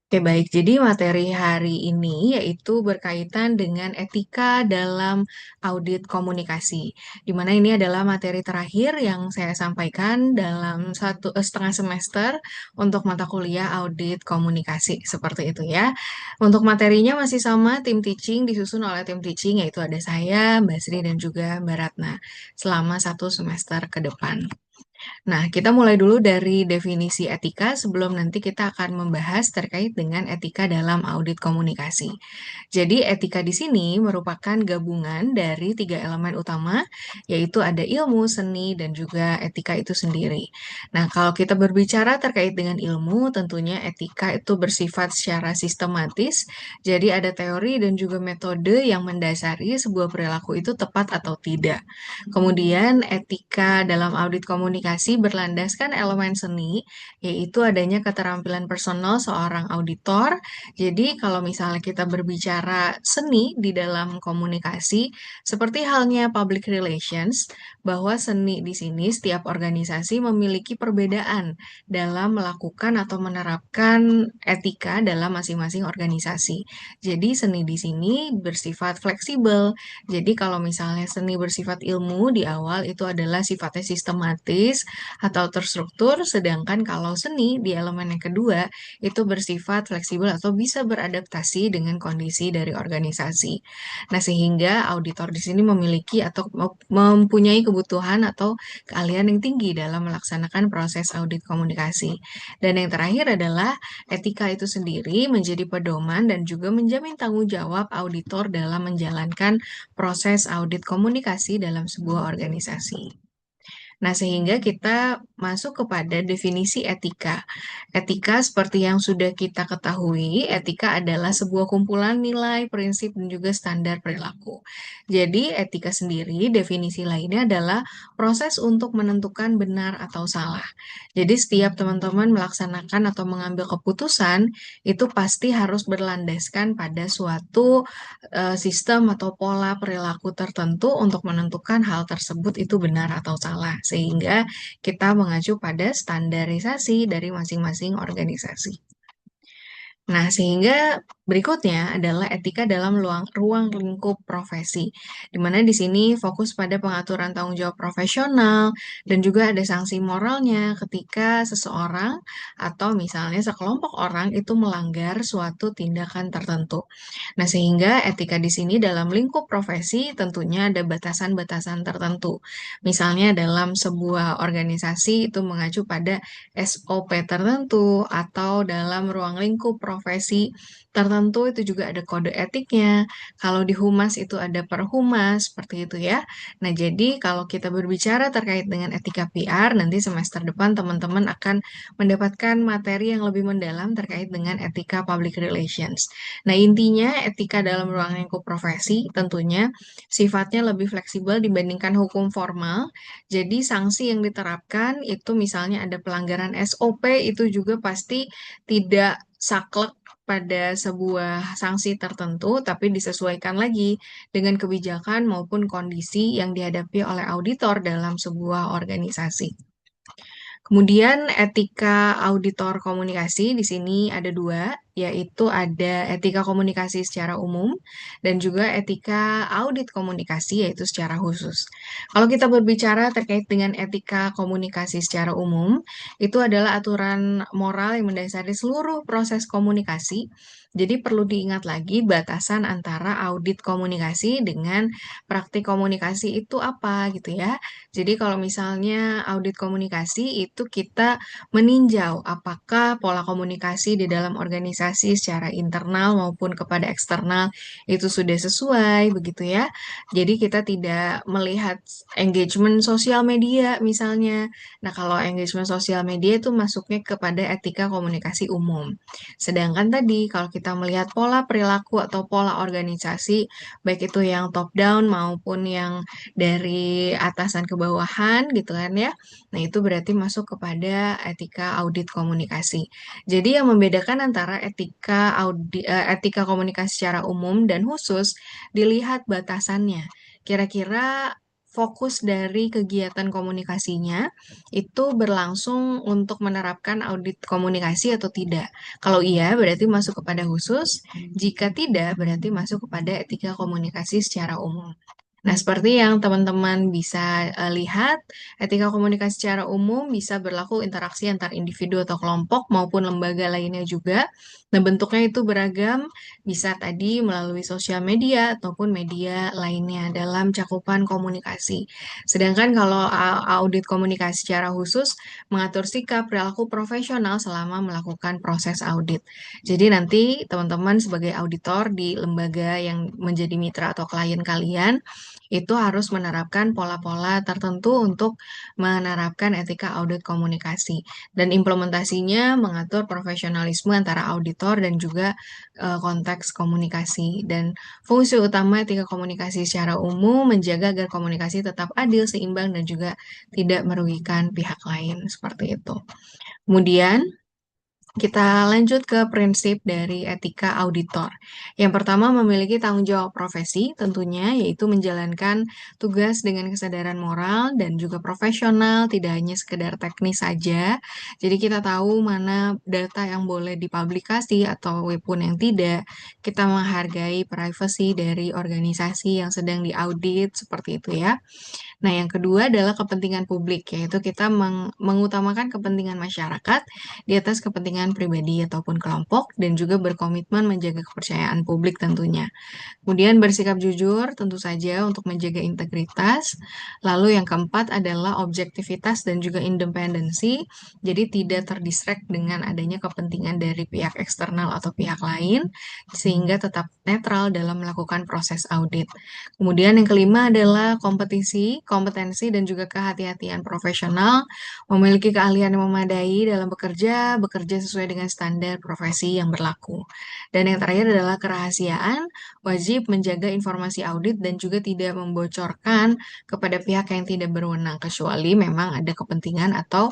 Oke, baik. Jadi materi hari ini yaitu berkaitan dengan etika dalam audit komunikasi. Di mana ini adalah materi terakhir yang saya sampaikan dalam setengah semester untuk mata kuliah audit komunikasi. Seperti itu ya. Untuk materinya masih sama, tim teaching disusun oleh tim teaching yaitu ada saya, Mbak Sri, dan juga Mbak Ratna selama 1 semester ke depan. Nah, kita mulai dulu dari definisi etika sebelum nanti kita akan membahas terkait dengan etika dalam audit komunikasi. Jadi, etika di sini merupakan gabungan dari 3 elemen utama, yaitu ada ilmu, seni, dan juga etika itu sendiri. Nah, kalau kita berbicara terkait dengan ilmu, tentunya etika itu bersifat secara sistematis, jadi ada teori dan juga metode yang mendasari sebuah perilaku itu tepat atau tidak. Kemudian etika dalam audit komunikasi berlandaskan elemen seni, yaitu adanya keterampilan personal seorang auditor. Jadi kalau misalnya kita berbicara seni di dalam komunikasi, seperti halnya public relations, bahwa seni di sini setiap organisasi memiliki perbedaan dalam melakukan atau menerapkan etika dalam masing-masing organisasi. Jadi seni di sini bersifat fleksibel, jadi kalau misalnya seni bersifat ilmu di awal itu adalah sifatnya sistematis atau terstruktur, sedangkan kalau seni di elemen yang kedua itu bersifat fleksibel atau bisa beradaptasi dengan kondisi dari organisasi. Nah, sehingga auditor di sini memiliki atau mempunyai kebutuhan atau keahlian yang tinggi dalam melaksanakan proses audit komunikasi. Dan yang terakhir adalah etika itu sendiri menjadi pedoman dan juga menjamin tanggung jawab auditor dalam menjalankan proses audit komunikasi dalam sebuah organisasi. Nah, sehingga kita masuk kepada definisi etika. Etika seperti yang sudah kita ketahui, etika adalah sebuah kumpulan nilai, prinsip, dan juga standar perilaku. Jadi, etika sendiri, definisi lainnya adalah proses untuk menentukan benar atau salah. Jadi, setiap teman-teman melaksanakan atau mengambil keputusan, itu pasti harus berlandaskan pada suatu sistem atau pola perilaku tertentu untuk menentukan hal tersebut itu benar atau salah, sehingga kita mengacu pada standarisasi dari masing-masing organisasi. Nah, sehingga berikutnya adalah etika dalam ruang lingkup profesi, di mana di sini fokus pada pengaturan tanggung jawab profesional dan juga ada sanksi moralnya ketika seseorang atau misalnya sekelompok orang itu melanggar suatu tindakan tertentu. Nah, sehingga etika di sini dalam lingkup profesi tentunya ada batasan-batasan tertentu. Misalnya dalam sebuah organisasi itu mengacu pada SOP tertentu atau dalam ruang lingkup profesi tertentu itu juga ada kode etiknya. Kalau di humas itu ada perhumas, seperti itu ya. Nah, jadi kalau kita berbicara terkait dengan etika PR, nanti semester depan teman-teman akan mendapatkan materi yang lebih mendalam terkait dengan etika public relations. Nah, intinya etika dalam ruang lingkup profesi tentunya sifatnya lebih fleksibel dibandingkan hukum formal. Jadi sanksi yang diterapkan itu misalnya ada pelanggaran SOP itu juga pasti tidak saklek pada sebuah sanksi tertentu, tapi disesuaikan lagi dengan kebijakan maupun kondisi yang dihadapi oleh auditor dalam sebuah organisasi. Kemudian etika auditor komunikasi di sini ada dua, yaitu ada etika komunikasi secara umum dan juga etika audit komunikasi yaitu secara khusus. Kalau kita berbicara terkait dengan etika komunikasi secara umum, itu adalah aturan moral yang mendasari seluruh proses komunikasi. Jadi perlu diingat lagi batasan antara audit komunikasi dengan praktik komunikasi itu apa gitu ya. Jadi kalau misalnya audit komunikasi itu kita meninjau apakah pola komunikasi di dalam organisasi secara internal maupun kepada eksternal itu sudah sesuai begitu ya. Jadi kita tidak melihat engagement sosial media misalnya. Nah, kalau engagement sosial media itu masuknya kepada etika komunikasi umum. Sedangkan tadi kalau kita melihat pola perilaku atau pola organisasi baik itu yang top down maupun yang dari atasan ke bawahan gitu kan ya. Nah, itu berarti masuk kepada etika audit komunikasi. Jadi yang membedakan antara etika komunikasi secara umum dan khusus dilihat batasannya. Kira-kira fokus dari kegiatan komunikasinya itu berlangsung untuk menerapkan audit komunikasi atau tidak. Kalau iya, berarti masuk kepada khusus. Jika tidak, berarti masuk kepada etika komunikasi secara umum. Nah, seperti yang teman-teman bisa lihat, etika komunikasi secara umum bisa berlaku interaksi antar individu atau kelompok maupun lembaga lainnya juga. Nah, bentuknya itu beragam, bisa tadi melalui sosial media ataupun media lainnya dalam cakupan komunikasi. Sedangkan kalau audit komunikasi secara khusus mengatur sikap perilaku profesional selama melakukan proses audit. Jadi nanti teman-teman sebagai auditor di lembaga yang menjadi mitra atau klien kalian itu harus menerapkan pola-pola tertentu untuk menerapkan etika audit komunikasi. Dan implementasinya mengatur profesionalisme antara auditor dan juga konteks komunikasi. Dan fungsi utama etika komunikasi secara umum menjaga agar komunikasi tetap adil, seimbang, dan juga tidak merugikan pihak lain. Seperti itu. Kemudian, kita lanjut ke prinsip dari etika auditor. Yang pertama memiliki tanggung jawab profesi tentunya, yaitu menjalankan tugas dengan kesadaran moral dan juga profesional, tidak hanya sekedar teknis saja. Jadi kita tahu mana data yang boleh dipublikasi atau pun yang tidak. Kita menghargai privasi dari organisasi yang sedang diaudit, seperti itu ya. Nah, yang kedua adalah kepentingan publik, yaitu kita mengutamakan kepentingan masyarakat di atas kepentingan pribadi ataupun kelompok, dan juga berkomitmen menjaga kepercayaan publik tentunya. Kemudian bersikap jujur tentu saja untuk menjaga integritas. Lalu yang keempat adalah objektivitas dan juga independensi. Jadi tidak terdistract dengan adanya kepentingan dari pihak eksternal atau pihak lain sehingga tetap netral dalam melakukan proses audit. Kemudian yang kelima adalah kompetensi dan juga kehati-hatian profesional, memiliki keahlian yang memadai dalam bekerja sesuai dengan standar profesi yang berlaku. Dan yang terakhir adalah kerahasiaan, wajib menjaga informasi audit dan juga tidak membocorkan kepada pihak yang tidak berwenang, kecuali memang ada kepentingan atau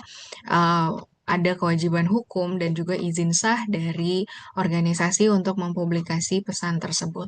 ada kewajiban hukum dan juga izin sah dari organisasi untuk mempublikasi pesan tersebut.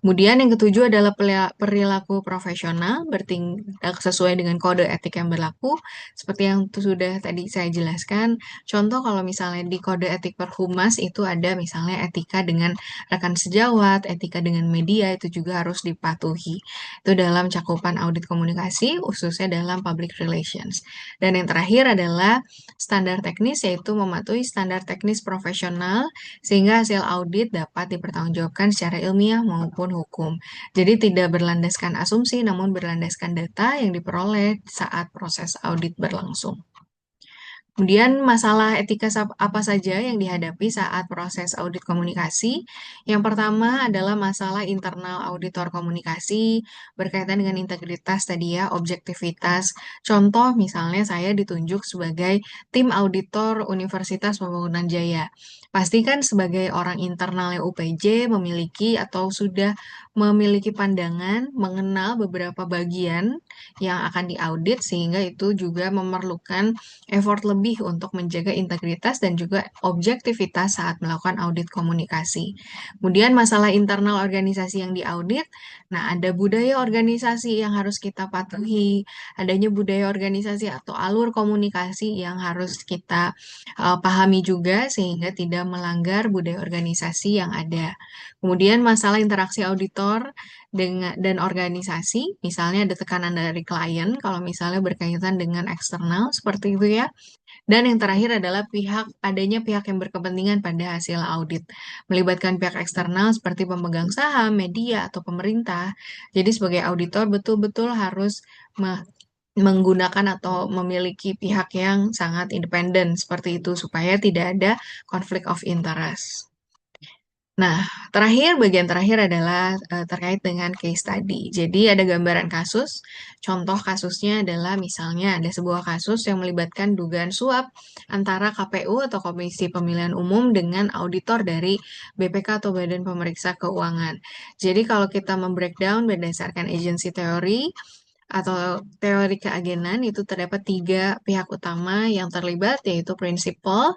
Kemudian yang ketujuh adalah perilaku profesional bertindak sesuai dengan kode etik yang berlaku. Seperti yang sudah tadi saya jelaskan, contoh kalau misalnya di kode etik Perhumas itu ada misalnya etika dengan rekan sejawat, etika dengan media itu juga harus dipatuhi. Itu dalam cakupan audit komunikasi, khususnya dalam public relations. Dan yang terakhir adalah standar teknis, yaitu mematuhi standar teknis profesional sehingga hasil audit dapat dipertanggungjawabkan secara ilmiah maupun hukum. Jadi tidak berlandaskan asumsi, namun berlandaskan data yang diperoleh saat proses audit berlangsung. Kemudian masalah etika apa saja yang dihadapi saat proses audit komunikasi? Yang pertama adalah masalah internal auditor komunikasi berkaitan dengan integritas tadi ya, objektivitas. Contoh misalnya saya ditunjuk sebagai tim auditor Universitas Pembangunan Jaya. Pastikan sebagai orang internalnya UPJ memiliki atau sudah memiliki pandangan mengenal beberapa bagian yang akan diaudit sehingga itu juga memerlukan effort lebih untuk menjaga integritas dan juga objektivitas saat melakukan audit komunikasi. Kemudian masalah internal organisasi yang diaudit, nah ada budaya organisasi yang harus kita patuhi, adanya budaya organisasi atau alur komunikasi yang harus kita pahami juga sehingga tidak melanggar budaya organisasi yang ada. Kemudian masalah interaksi auditor dan organisasi, misalnya ada tekanan dari klien kalau misalnya berkaitan dengan eksternal seperti itu ya. Dan yang terakhir adalah adanya pihak yang berkepentingan pada hasil audit, melibatkan pihak eksternal seperti pemegang saham, media, atau pemerintah. Jadi sebagai auditor betul-betul harus menggunakan atau memiliki pihak yang sangat independen seperti itu supaya tidak ada konflik of interest. Nah, bagian terakhir adalah terkait dengan case study. Jadi ada gambaran kasus. Contoh kasusnya adalah misalnya ada sebuah kasus yang melibatkan dugaan suap antara KPU atau Komisi Pemilihan Umum dengan auditor dari BPK atau Badan Pemeriksa Keuangan. Jadi kalau kita membreakdown berdasarkan agency teori, atau teori keagenan itu terdapat tiga pihak utama yang terlibat, yaitu prinsipal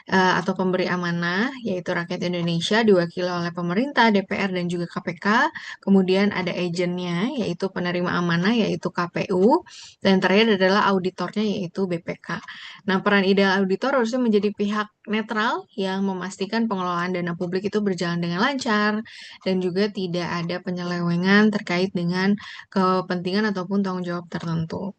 atau pemberi amanah, yaitu rakyat Indonesia diwakili oleh pemerintah, DPR, dan juga KPK. Kemudian ada agennya, yaitu penerima amanah, yaitu KPU. Dan terakhir adalah auditornya, yaitu BPK. Nah, peran ideal auditor harusnya menjadi pihak netral yang memastikan pengelolaan dana publik itu berjalan dengan lancar dan juga tidak ada penyelewengan terkait dengan kepentingan ataupun tanggung jawab tertentu.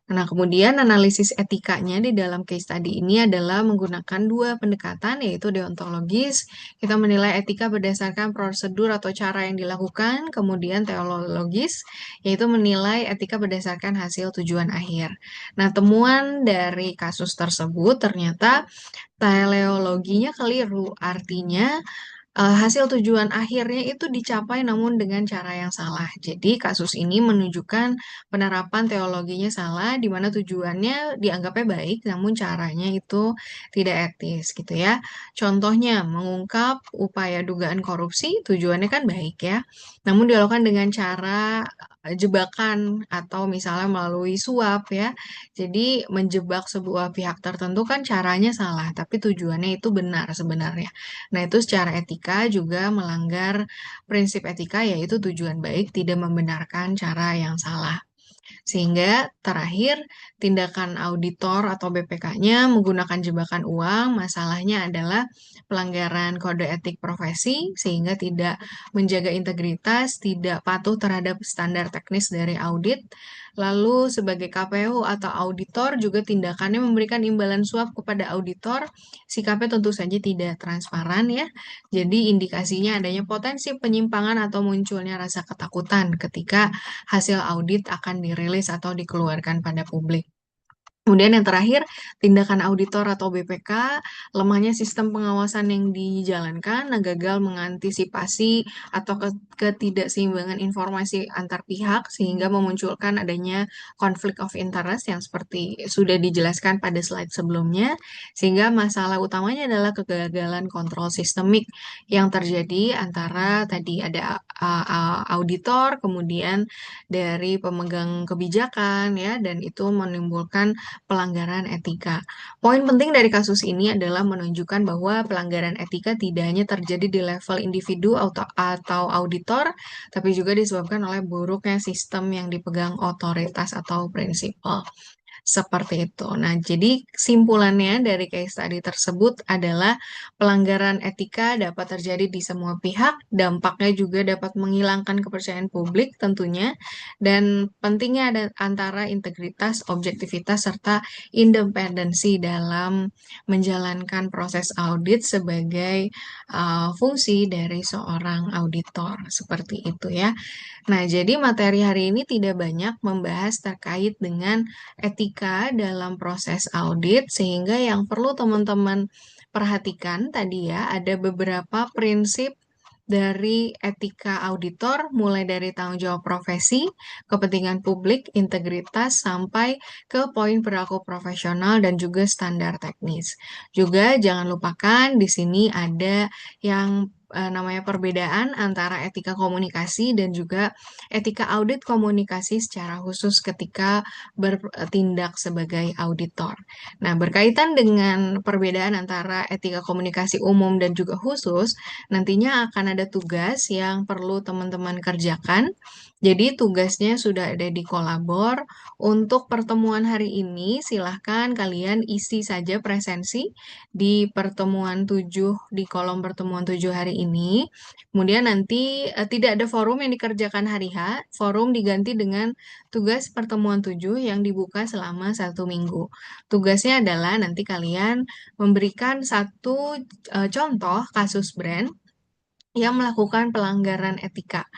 Nah, kemudian analisis etikanya di dalam case study ini adalah menggunakan dua pendekatan, yaitu deontologis. Kita menilai etika berdasarkan prosedur atau cara yang dilakukan, kemudian teleologis, yaitu menilai etika berdasarkan hasil tujuan akhir. Nah, temuan dari kasus tersebut ternyata teleologinya keliru, artinya hasil tujuan akhirnya itu dicapai namun dengan cara yang salah. Jadi kasus ini menunjukkan penerapan teologinya salah, di mana tujuannya dianggapnya baik, namun caranya itu tidak etis gitu ya. Contohnya mengungkap upaya dugaan korupsi, tujuannya kan baik ya, namun dilakukan dengan cara jebakan atau misalnya melalui suap ya. Jadi menjebak sebuah pihak tertentu kan caranya salah, tapi tujuannya itu benar sebenarnya. Nah, itu secara etika juga melanggar prinsip etika, yaitu tujuan baik tidak membenarkan cara yang salah. Sehingga terakhir, tindakan auditor atau BPK-nya menggunakan jebakan uang, masalahnya adalah pelanggaran kode etik profesi, sehingga tidak menjaga integritas, tidak patuh terhadap standar teknis dari audit. Lalu sebagai KPU atau auditor juga tindakannya memberikan imbalan suap kepada auditor, sikapnya tentu saja tidak transparan ya. Jadi indikasinya adanya potensi penyimpangan atau munculnya rasa ketakutan ketika hasil audit akan dirilis atau dikeluarkan pada publik. Kemudian yang terakhir, tindakan auditor atau BPK, lemahnya sistem pengawasan yang dijalankan, nah gagal mengantisipasi atau ketidakseimbangan informasi antar pihak sehingga memunculkan adanya konflik of interest yang seperti sudah dijelaskan pada slide sebelumnya, sehingga masalah utamanya adalah kegagalan kontrol sistemik yang terjadi antara tadi ada auditor, kemudian dari pemegang kebijakan ya, dan itu menimbulkan pelanggaran etika. Poin penting dari kasus ini adalah menunjukkan bahwa pelanggaran etika tidak hanya terjadi di level individu atau auditor, tapi juga disebabkan oleh buruknya sistem yang dipegang otoritas atau prinsipal. Seperti itu. Nah, jadi kesimpulannya dari case study tersebut adalah pelanggaran etika dapat terjadi di semua pihak, dampaknya juga dapat menghilangkan kepercayaan publik tentunya, dan pentingnya ada antara integritas, objektivitas, serta independensi dalam menjalankan proses audit sebagai fungsi dari seorang auditor. Seperti itu ya. Nah, jadi materi hari ini tidak banyak membahas terkait dengan etika dalam proses audit, sehingga yang perlu teman-teman perhatikan tadi ya, ada beberapa prinsip dari etika auditor, mulai dari tanggung jawab profesi, kepentingan publik, integritas, sampai ke poin perilaku profesional dan juga standar teknis. Juga jangan lupakan di sini ada yang namanya perbedaan antara etika komunikasi dan juga etika audit komunikasi secara khusus ketika bertindak sebagai auditor. Nah, berkaitan dengan perbedaan antara etika komunikasi umum dan juga khusus, nantinya akan ada tugas yang perlu teman-teman kerjakan. Jadi tugasnya sudah ada di kolabor. Untuk pertemuan hari ini, silahkan kalian isi saja presensi di pertemuan 7, di kolom pertemuan 7 hari ini. Kemudian nanti tidak ada forum yang dikerjakan hari H, forum diganti dengan tugas pertemuan 7 yang dibuka selama 1 minggu. Tugasnya adalah nanti kalian memberikan satu contoh kasus brand yang melakukan pelanggaran etika.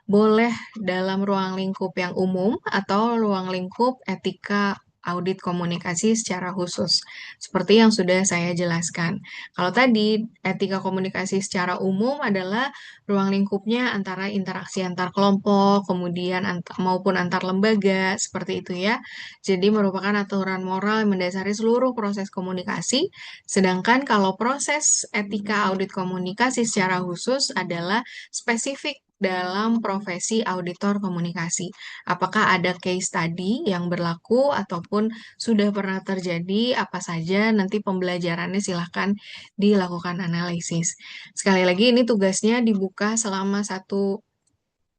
Boleh dalam ruang lingkup yang umum atau ruang lingkup etika audit komunikasi secara khusus, seperti yang sudah saya jelaskan. Kalau tadi etika komunikasi secara umum adalah ruang lingkupnya antara interaksi antar kelompok, kemudian maupun antar lembaga, seperti itu ya. Jadi merupakan aturan moral yang mendasari seluruh proses komunikasi. Sedangkan kalau proses etika audit komunikasi secara khusus adalah spesifik dalam profesi auditor komunikasi. Apakah ada case study yang berlaku ataupun sudah pernah terjadi, apa saja, nanti pembelajarannya silahkan dilakukan analisis. Sekali lagi ini tugasnya dibuka selama 1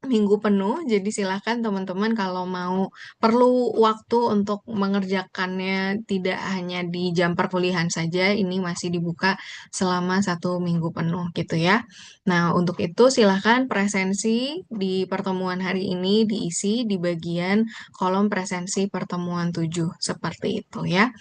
minggu penuh, jadi silakan teman-teman kalau mau perlu waktu untuk mengerjakannya tidak hanya di jam perkuliahan saja, ini masih dibuka selama 1 minggu penuh gitu ya. Nah, untuk itu silakan presensi di pertemuan hari ini diisi di bagian kolom presensi pertemuan 7, seperti itu ya.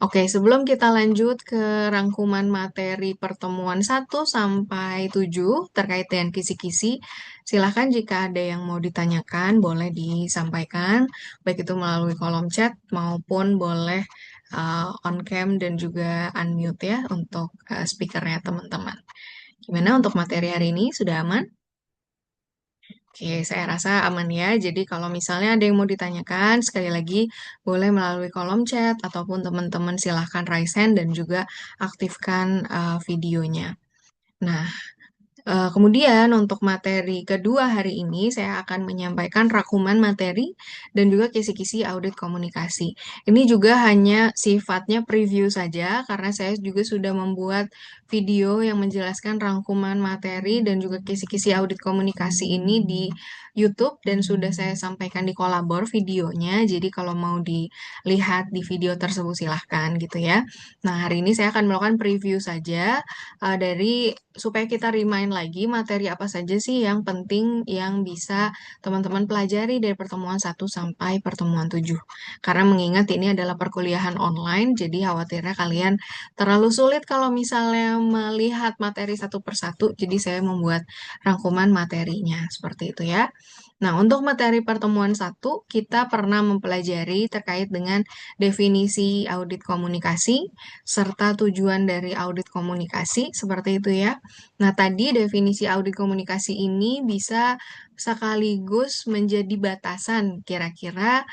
Oke, sebelum kita lanjut ke rangkuman materi pertemuan 1 sampai 7 terkait dengan kisi-kisi, silahkan jika ada yang mau ditanyakan, boleh disampaikan, baik itu melalui kolom chat maupun boleh on cam dan juga unmute ya untuk speakernya teman-teman. Gimana untuk materi hari ini? Sudah aman? Oke, saya rasa aman ya. Jadi kalau misalnya ada yang mau ditanyakan, sekali lagi boleh melalui kolom chat ataupun teman-teman silahkan raise hand dan juga aktifkan videonya. Nah, kemudian untuk materi kedua hari ini saya akan menyampaikan rangkuman materi dan juga kisi-kisi audit komunikasi. Ini juga hanya sifatnya preview saja karena saya juga sudah membuat video yang menjelaskan rangkuman materi dan juga kisi-kisi audit komunikasi ini di YouTube dan sudah saya sampaikan di kolabor videonya. Jadi kalau mau dilihat di video tersebut silahkan gitu ya. Nah, hari ini saya akan melakukan preview saja dari supaya kita remind lagi materi apa saja sih yang penting yang bisa teman-teman pelajari dari pertemuan 1 sampai pertemuan 7. Karena mengingat ini adalah perkuliahan online, jadi khawatirnya kalian terlalu sulit kalau misalnya melihat materi satu persatu, jadi saya membuat rangkuman materinya seperti itu ya. Nah, untuk materi pertemuan 1, kita pernah mempelajari terkait dengan definisi audit komunikasi, serta tujuan dari audit komunikasi, seperti itu ya. Nah, tadi definisi audit komunikasi ini bisa sekaligus menjadi batasan kira-kira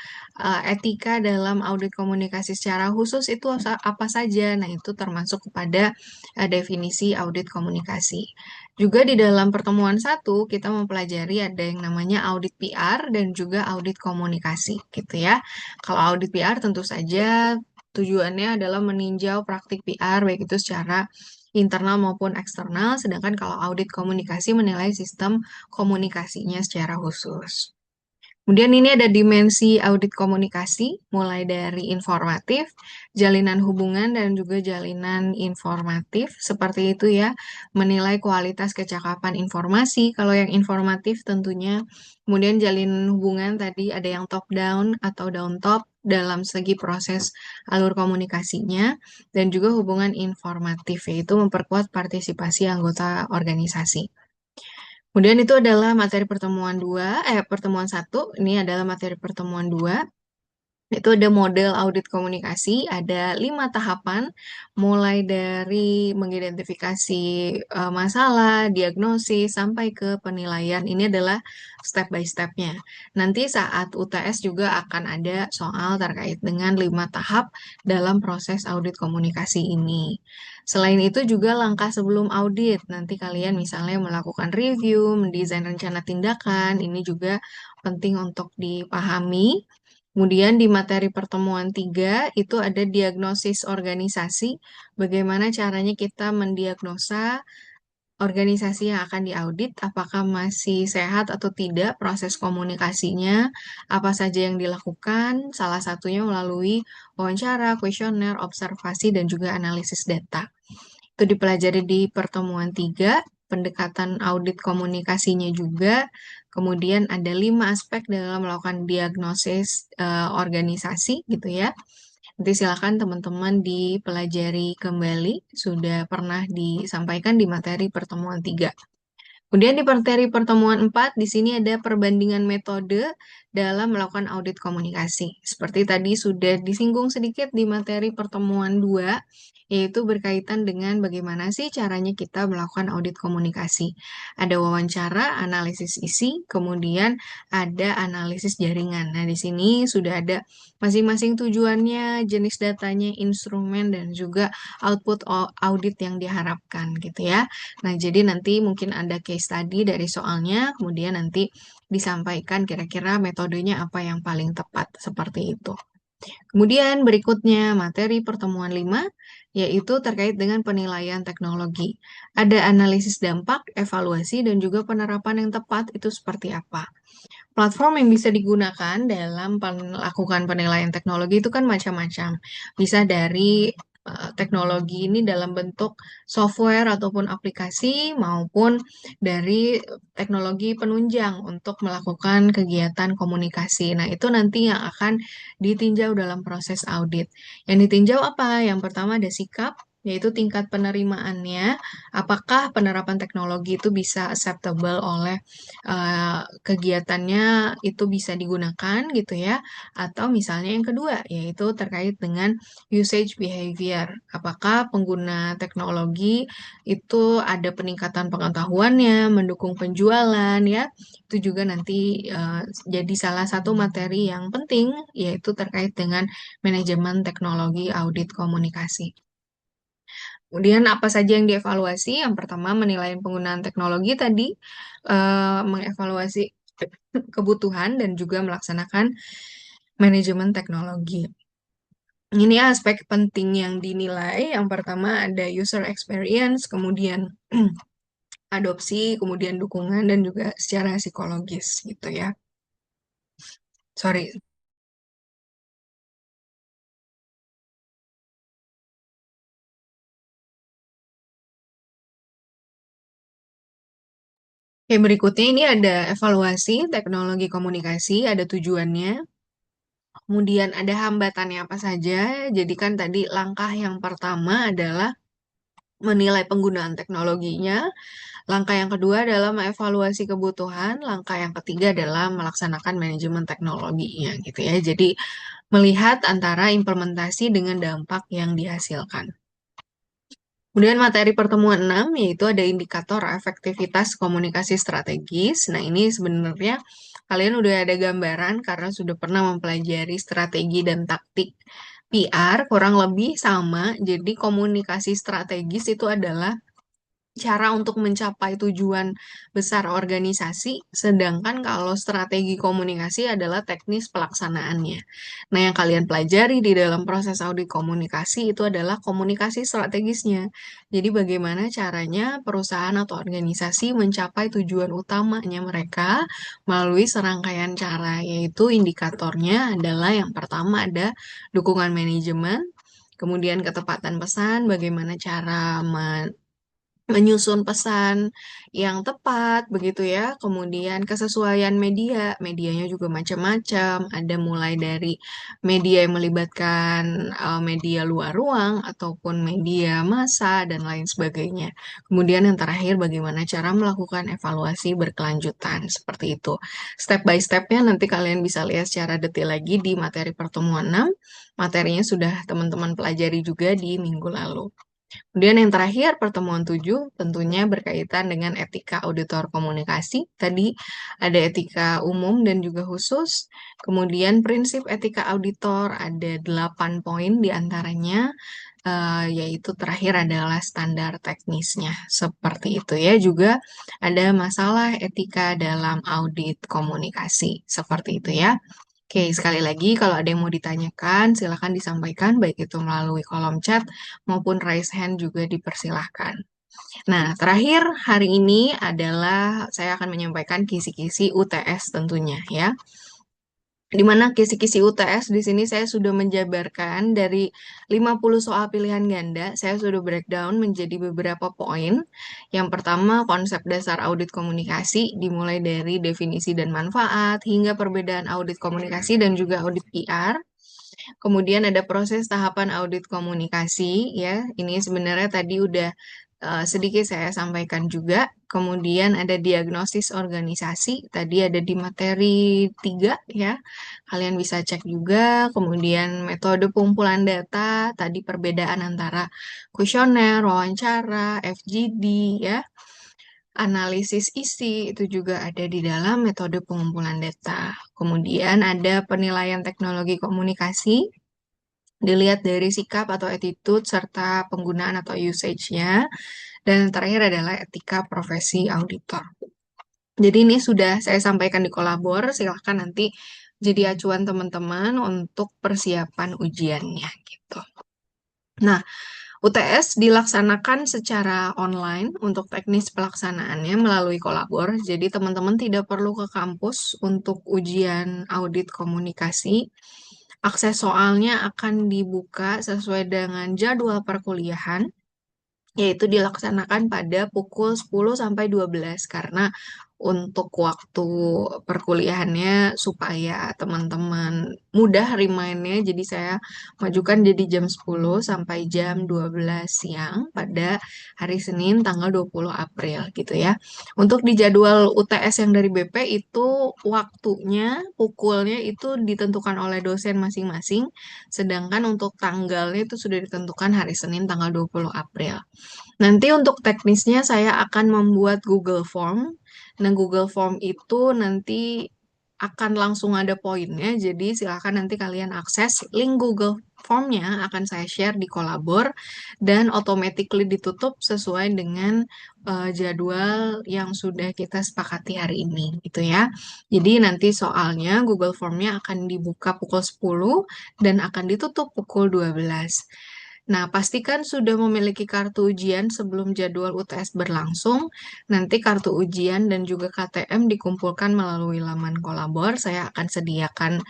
etika dalam audit komunikasi secara khusus itu apa saja. Nah, itu termasuk kepada definisi audit komunikasi. Juga di dalam pertemuan 1, kita mempelajari ada yang namanya audit PR dan juga audit komunikasi, gitu ya. Kalau audit PR tentu saja tujuannya adalah meninjau praktik PR, baik itu secara internal maupun eksternal, sedangkan kalau audit komunikasi menilai sistem komunikasinya secara khusus. Kemudian ini ada dimensi audit komunikasi, mulai dari informatif, jalinan hubungan, dan juga jalinan informatif, seperti itu ya, menilai kualitas kecakapan informasi, kalau yang informatif tentunya, kemudian jalinan hubungan tadi ada yang top down atau down top, dalam segi proses alur komunikasinya, dan juga hubungan informatif, yaitu memperkuat partisipasi anggota organisasi. Kemudian itu adalah materi pertemuan 2, pertemuan 1, ini adalah materi pertemuan 2. Itu ada model audit komunikasi, ada 5 tahapan, mulai dari mengidentifikasi masalah, diagnosis, sampai ke penilaian. Ini adalah step by step-nya. Nanti saat UTS juga akan ada soal terkait dengan 5 tahap dalam proses audit komunikasi ini. Selain itu juga langkah sebelum audit, nanti kalian misalnya melakukan review, mendesain rencana tindakan, ini juga penting untuk dipahami. Kemudian di materi pertemuan 3 itu ada diagnosis organisasi, bagaimana caranya kita mendiagnosa organisasi yang akan diaudit, apakah masih sehat atau tidak proses komunikasinya, apa saja yang dilakukan, salah satunya melalui wawancara, kuesioner, observasi, dan juga analisis data. Itu dipelajari di pertemuan 3, pendekatan audit komunikasinya juga, kemudian ada 5 aspek dalam melakukan diagnosis organisasi gitu ya. Nanti silakan teman-teman dipelajari kembali, sudah pernah disampaikan di materi pertemuan 3. Kemudian di materi pertemuan 4, di sini ada perbandingan metode dalam melakukan audit komunikasi. Seperti tadi sudah disinggung sedikit di materi pertemuan 2, yaitu berkaitan dengan bagaimana sih caranya kita melakukan audit komunikasi. Ada wawancara, analisis isi, kemudian ada analisis jaringan. Nah, di sini sudah ada masing-masing tujuannya, jenis datanya, instrumen, dan juga output audit yang diharapkan gitu ya. Nah, jadi nanti mungkin ada case study dari soalnya, kemudian nanti disampaikan kira-kira metodenya apa yang paling tepat seperti itu. Kemudian berikutnya materi pertemuan 5 yaitu terkait dengan penilaian teknologi. Ada analisis dampak, evaluasi, dan juga penerapan yang tepat itu seperti apa. Platform yang bisa digunakan dalam melakukan penilaian teknologi itu kan macam-macam. Bisa dari teknologi ini dalam bentuk software ataupun aplikasi maupun dari teknologi penunjang untuk melakukan kegiatan komunikasi. Nah, itu nanti yang akan ditinjau dalam proses audit. Yang ditinjau apa? Yang pertama ada sikap, yaitu tingkat penerimaannya, apakah penerapan teknologi itu bisa acceptable oleh kegiatannya itu bisa digunakan gitu ya. Atau misalnya yang kedua, yaitu terkait dengan usage behavior. Apakah pengguna teknologi itu ada peningkatan pengetahuannya, mendukung penjualan ya. Itu juga nanti jadi salah satu materi yang penting, yaitu terkait dengan manajemen teknologi audit komunikasi. Kemudian apa saja yang dievaluasi? Yang pertama menilai penggunaan teknologi tadi, mengevaluasi kebutuhan dan juga melaksanakan manajemen teknologi. Ini aspek penting yang dinilai. Yang pertama ada user experience, kemudian adopsi, kemudian dukungan, dan juga secara psikologis gitu ya. Sorry. Oke, berikutnya ini ada evaluasi teknologi komunikasi, ada tujuannya. Kemudian ada hambatannya apa saja. Jadi kan tadi langkah yang pertama adalah menilai penggunaan teknologinya. Langkah yang kedua adalah mengevaluasi kebutuhan. Langkah yang ketiga adalah melaksanakan manajemen teknologinya gitu ya. Jadi melihat antara implementasi dengan dampak yang dihasilkan. Kemudian materi pertemuan 6 yaitu ada indikator efektivitas komunikasi strategis. Nah, ini sebenarnya kalian udah ada gambaran karena sudah pernah mempelajari strategi dan taktik PR, kurang lebih sama. Jadi komunikasi strategis itu adalah cara untuk mencapai tujuan besar organisasi, sedangkan kalau strategi komunikasi adalah teknis pelaksanaannya. Nah, yang kalian pelajari di dalam proses audit komunikasi itu adalah komunikasi strategisnya. Jadi, bagaimana caranya perusahaan atau organisasi mencapai tujuan utamanya mereka melalui serangkaian cara, yaitu indikatornya adalah yang pertama ada dukungan manajemen, kemudian ketepatan pesan, bagaimana cara menyusun pesan yang tepat begitu ya. Kemudian kesesuaian media, medianya juga macam-macam. Ada mulai dari media yang melibatkan media luar ruang ataupun media massa dan lain sebagainya. Kemudian yang terakhir bagaimana cara melakukan evaluasi berkelanjutan seperti itu. Step by stepnya nanti kalian bisa lihat secara detail lagi di materi pertemuan 6. Materinya sudah teman-teman pelajari juga di minggu lalu. Kemudian yang terakhir, pertemuan 7 tentunya berkaitan dengan etika auditor komunikasi. Tadi ada etika umum dan juga khusus. Kemudian prinsip etika auditor ada 8 poin diantaranya, yaitu terakhir adalah standar teknisnya. Seperti itu ya. Juga ada masalah etika dalam audit komunikasi. Seperti itu ya. Oke, sekali lagi kalau ada yang mau ditanyakan, silakan disampaikan baik itu melalui kolom chat maupun raise hand juga dipersilahkan. Nah, terakhir hari ini adalah saya akan menyampaikan kisi-kisi UTS tentunya ya. Di mana kisi-kisi UTS di sini saya sudah menjabarkan dari 50 soal pilihan ganda, saya sudah breakdown menjadi beberapa poin. Yang pertama, konsep dasar audit komunikasi dimulai dari definisi dan manfaat hingga perbedaan audit komunikasi dan juga audit PR. Kemudian ada proses tahapan audit komunikasi ya. Ini sebenarnya tadi udah sedikit saya sampaikan juga. Kemudian ada diagnosis organisasi, tadi ada di materi 3 ya. Kalian bisa cek juga. Kemudian metode pengumpulan data, tadi perbedaan antara kuesioner, wawancara, FGD ya. Analisis isi itu juga ada di dalam metode pengumpulan data. Kemudian ada penilaian teknologi komunikasi, dilihat dari sikap atau attitude serta penggunaan atau usage-nya. Dan yang terakhir adalah etika profesi auditor. Jadi ini sudah saya sampaikan di kolabor, silahkan nanti jadi acuan teman-teman untuk persiapan ujiannya gitu. Nah, UTS dilaksanakan secara online untuk teknis pelaksanaannya melalui kolabor. Jadi teman-teman tidak perlu ke kampus untuk ujian audit komunikasi. Akses soalnya akan dibuka sesuai dengan jadwal perkuliahan, yaitu dilaksanakan pada pukul 10 sampai 12 karena untuk waktu perkuliahannya supaya teman-teman mudah remind-nya jadi saya majukan jadi jam 10 sampai jam 12 siang pada hari Senin tanggal 20 April gitu ya. Untuk di jadwal UTS yang dari BP itu waktunya, pukulnya itu ditentukan oleh dosen masing-masing, sedangkan untuk tanggalnya itu sudah ditentukan hari Senin tanggal 20 April. Nanti untuk teknisnya saya akan membuat Google Form. Nah, Google Form itu nanti akan langsung ada poinnya. Jadi silakan nanti kalian akses link Google Formnya akan saya share di kolabor dan automatically ditutup sesuai dengan jadwal yang sudah kita sepakati hari ini gitu ya. Jadi nanti soalnya Google Formnya akan dibuka pukul 10 dan akan ditutup pukul 12. Nah, pastikan sudah memiliki kartu ujian sebelum jadwal UTS berlangsung. Nanti kartu ujian dan juga KTM dikumpulkan melalui laman kolabor. Saya akan sediakan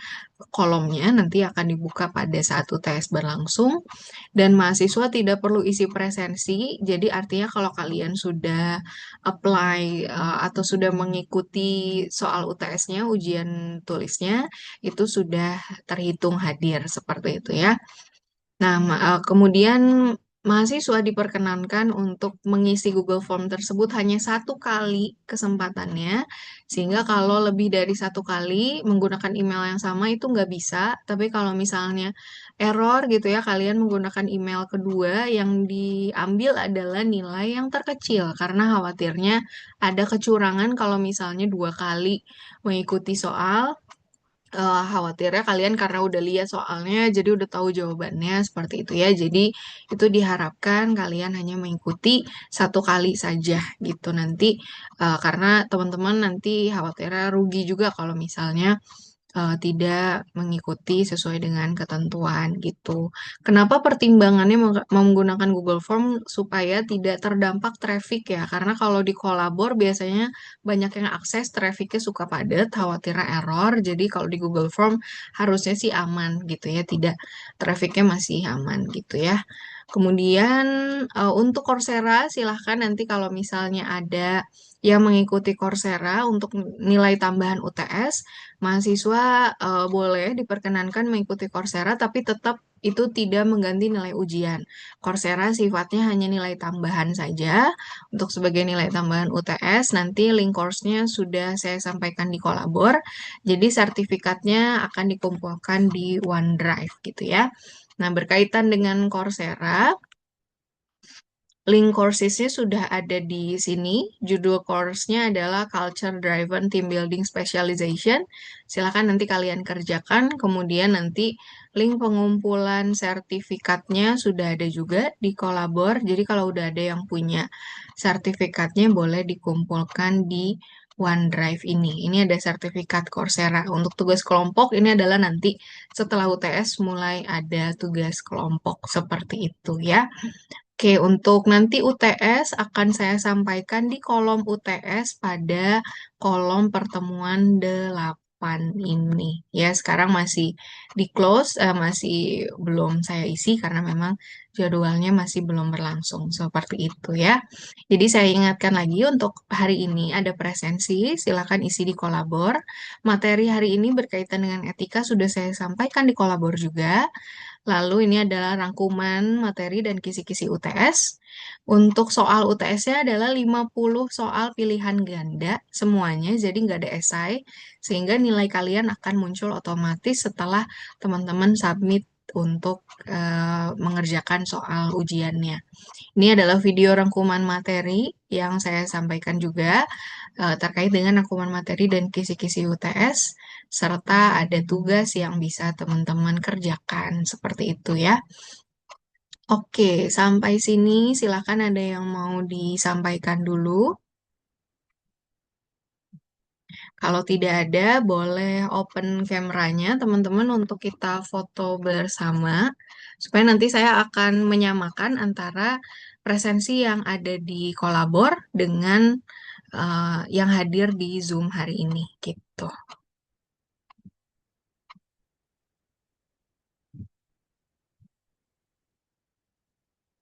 kolomnya, nanti akan dibuka pada saat UTS berlangsung. Dan mahasiswa tidak perlu isi presensi, jadi artinya kalau kalian sudah apply atau sudah mengikuti soal UTS-nya, ujian tulisnya, itu sudah terhitung hadir seperti itu ya. Nah, kemudian mahasiswa diperkenankan untuk mengisi Google Form tersebut hanya satu kali kesempatannya, sehingga kalau lebih dari satu kali menggunakan email yang sama itu nggak bisa. Tapi kalau misalnya error gitu ya, kalian menggunakan email kedua yang diambil adalah nilai yang terkecil, karena khawatirnya ada kecurangan kalau misalnya 2 kali mengikuti soal, khawatirnya kalian karena udah lihat soalnya jadi udah tahu jawabannya seperti itu ya. Jadi itu diharapkan kalian hanya mengikuti satu kali saja gitu nanti, karena teman-teman nanti khawatirnya rugi juga kalau misalnya tidak mengikuti sesuai dengan ketentuan gitu. Kenapa pertimbangannya menggunakan Google Form supaya tidak terdampak traffic ya? Karena kalau di kolabor biasanya banyak yang akses, trafficnya suka padat, khawatirnya error. Jadi kalau di Google Form harusnya sih aman gitu ya, tidak trafficnya masih aman gitu ya. Kemudian untuk Coursera silahkan nanti kalau misalnya ada yang mengikuti Coursera untuk nilai tambahan UTS, mahasiswa boleh diperkenankan mengikuti Coursera, tapi tetap itu tidak mengganti nilai ujian. Coursera sifatnya hanya nilai tambahan saja. Untuk sebagai nilai tambahan UTS, nanti link course-nya sudah saya sampaikan di kolabor. Jadi sertifikatnya akan dikumpulkan di OneDrive gitu ya. Nah, berkaitan dengan Coursera, link coursesnya sudah ada di sini. Judul course-nya adalah Culture Driven Team Building Specialization. Silakan nanti kalian kerjakan. Kemudian nanti link pengumpulan sertifikatnya sudah ada juga di kolabor. Jadi kalau udah ada yang punya sertifikatnya boleh dikumpulkan di OneDrive ini. Ini ada sertifikat Coursera. Untuk tugas kelompok ini adalah nanti setelah UTS mulai ada tugas kelompok seperti itu ya. Oke, untuk nanti UTS akan saya sampaikan di kolom UTS pada kolom pertemuan 8 ini. Ya, sekarang masih di close, masih belum saya isi karena memang jadwalnya masih belum berlangsung. Seperti itu ya. Jadi saya ingatkan lagi untuk hari ini ada presensi, silakan isi di kolabor. Materi hari ini berkaitan dengan etika sudah saya sampaikan di kolabor juga. Lalu ini adalah rangkuman materi dan kisi-kisi UTS. Untuk soal UTS-nya adalah 50 soal pilihan ganda semuanya, jadi nggak ada esai, sehingga nilai kalian akan muncul otomatis setelah teman-teman submit untuk mengerjakan soal ujiannya. Ini adalah video rangkuman materi yang saya sampaikan juga terkait dengan rangkuman materi dan kisi-kisi UTS, serta ada tugas yang bisa teman-teman kerjakan. Seperti itu ya. Oke, sampai sini silakan ada yang mau disampaikan dulu. Kalau tidak ada, boleh open kameranya teman-teman untuk kita foto bersama. Supaya nanti saya akan menyamakan antara presensi yang ada di Kolabor dengan yang hadir di Zoom hari ini gitu.